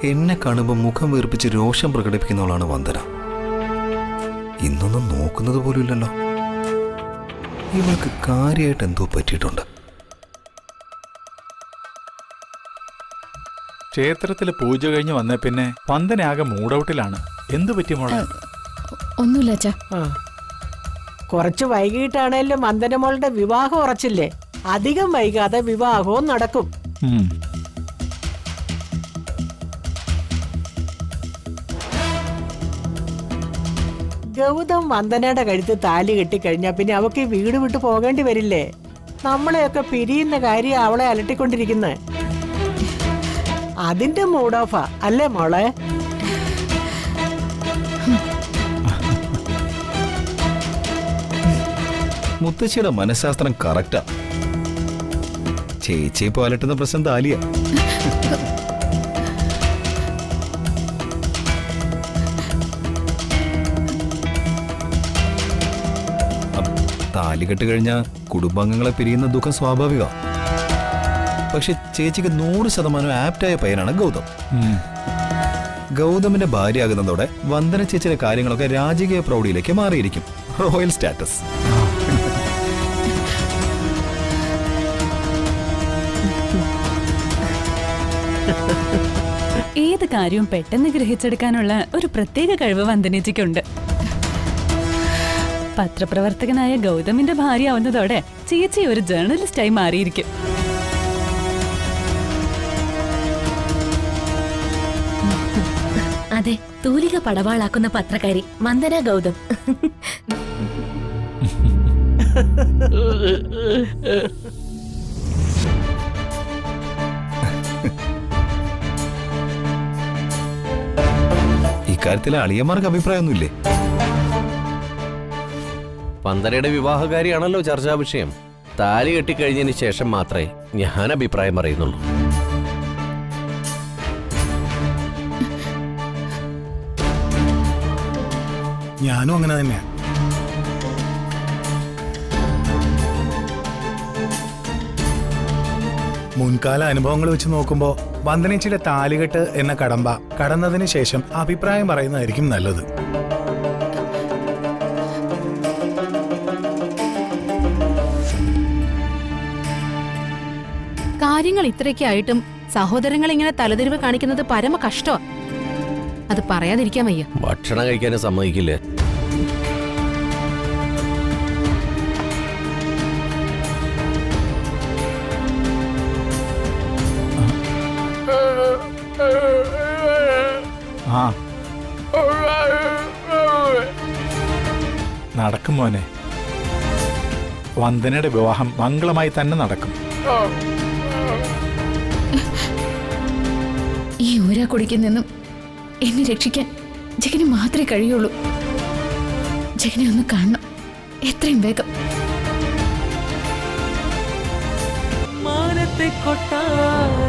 എന്നെ കാണുമ്പോൾ മുഖം വീർപ്പിച്ച് രോഷം പ്രകടിപ്പിക്കുന്നവളാണ് വന്ദന. ഇന്നൊന്നും നോക്കുന്നത് പോലും ഇല്ലല്ലോ. ഇവൾക്ക് കാര്യമായിട്ട് എന്തോ പറ്റിയിട്ടുണ്ട്. ക്ഷേത്രത്തിലെ പൂജ കഴിഞ്ഞ് വന്ന പിന്നെ വന്ദനയാകെ മൂഡൌട്ടിലാണ്. എന്തു പറ്റി മോളെ? ഒന്നുമില്ല അച്ഛാ. കുറച്ച് വൈകിട്ടാണേലും വന്ദനമോളുടെ വിവാഹം ഉറച്ചില്ലേ? അധികം വൈകാതെ വിവാഹവും നടക്കും. ഗൗതം വന്ദനയുടെ കഴുത്ത് താലി കെട്ടിക്കഴിഞ്ഞാ പിന്നെ അവക്ക് ഈ വീട് വിട്ടു പോകേണ്ടി വരില്ലേ? നമ്മളെയൊക്കെ പിരിയുന്ന കാര്യം അവളെ അലട്ടിക്കൊണ്ടിരിക്കുന്നത്. അതിന്റെ മൂഡ് ഓഫാ അല്ലേ മോളെ? മുത്തശ്ശിയുടെ മനഃശാസ്ത്രം കറക്റ്റാ. ചേച്ചിയെ പോലട്ടുന്ന പ്രശ്നം താലിയ. താലി കെട്ട് കഴിഞ്ഞാൽ കുടുംബാംഗങ്ങളെ പിരിയുന്ന ദുഃഖം സ്വാഭാവിക. പക്ഷെ ചേച്ചിക്ക് 100% ആപ്റ്റായ പയ്യനാണ് ഗൗതം. ഗൗതമിന്റെ ഭാര്യയാകുന്നതോടെ വന്ദന ചേച്ചിയുടെ കാര്യങ്ങളൊക്കെ രാജകീയ പ്രൗഢിയിലേക്ക് മാറിയിരിക്കും. Royal status. ഏത് കാര്യവും പെട്ടെന്ന് ഗ്രഹിച്ചെടുക്കാനുള്ള ഒരു പ്രത്യേക കഴിവ് വന്ദനേച്ചിക്കുണ്ട്. പത്രപ്രവർത്തകനായ ഗൗതമിന്റെ ഭാര്യ ആവുന്നതോടെ ചേച്ചി ഒരു ജേർണലിസ്റ്റായി മാറിയിരിക്കും. അതെ, തൂലിക പടവാളാക്കുന്ന പത്രക്കാരി വന്ദന ഗൗതം. ഇക്കാര്യത്തിലെ അളിയന്മാർക്ക് അഭിപ്രായമൊന്നുമില്ലേ? വന്ദനയുടെ വിവാഹകാരിയാണല്ലോ ചർച്ചാ വിഷയം. താലി കെട്ടിക്കഴിഞ്ഞതിന് ശേഷം മാത്രമേ ഞാൻ അഭിപ്രായം പറയുന്നുള്ളൂ. ഞാനും അങ്ങനെ തന്നെയാ. മുൻകാല അനുഭവങ്ങൾ വെച്ച് നോക്കുമ്പോ വന്ദനേച്ചിയുടെ താലികെട്ട് എന്ന കടമ്പ കടന്നതിന് ശേഷം അഭിപ്രായം പറയുന്നതായിരിക്കും നല്ലത്. കാര്യങ്ങൾ ഇത്രയ്ക്കായിട്ടും സഹോദരങ്ങൾ ഇങ്ങനെ തലതിരിവ് കാണിക്കുന്നത് പരമ കഷ്ടമാ. അത് പറയാതിരിക്കാൻ വയ്യ. ഭക്ഷണം കഴിക്കാനും സമ്മതിക്കില്ലേ? ആ നടക്കും മോനെ. വന്ദനയുടെ വിവാഹം മംഗളമായി തന്നെ നടക്കും. ഈ ഊരാക്കുടിക്കിൽ നിന്നും എന്നെ രക്ഷിക്കാൻ ജഗന് മാത്രമേ കഴിയുള്ളൂ. ജഗനെ ഒന്ന് കാണണം, എത്രയും വേഗം. മാനത്തെ കൊട്ടാരം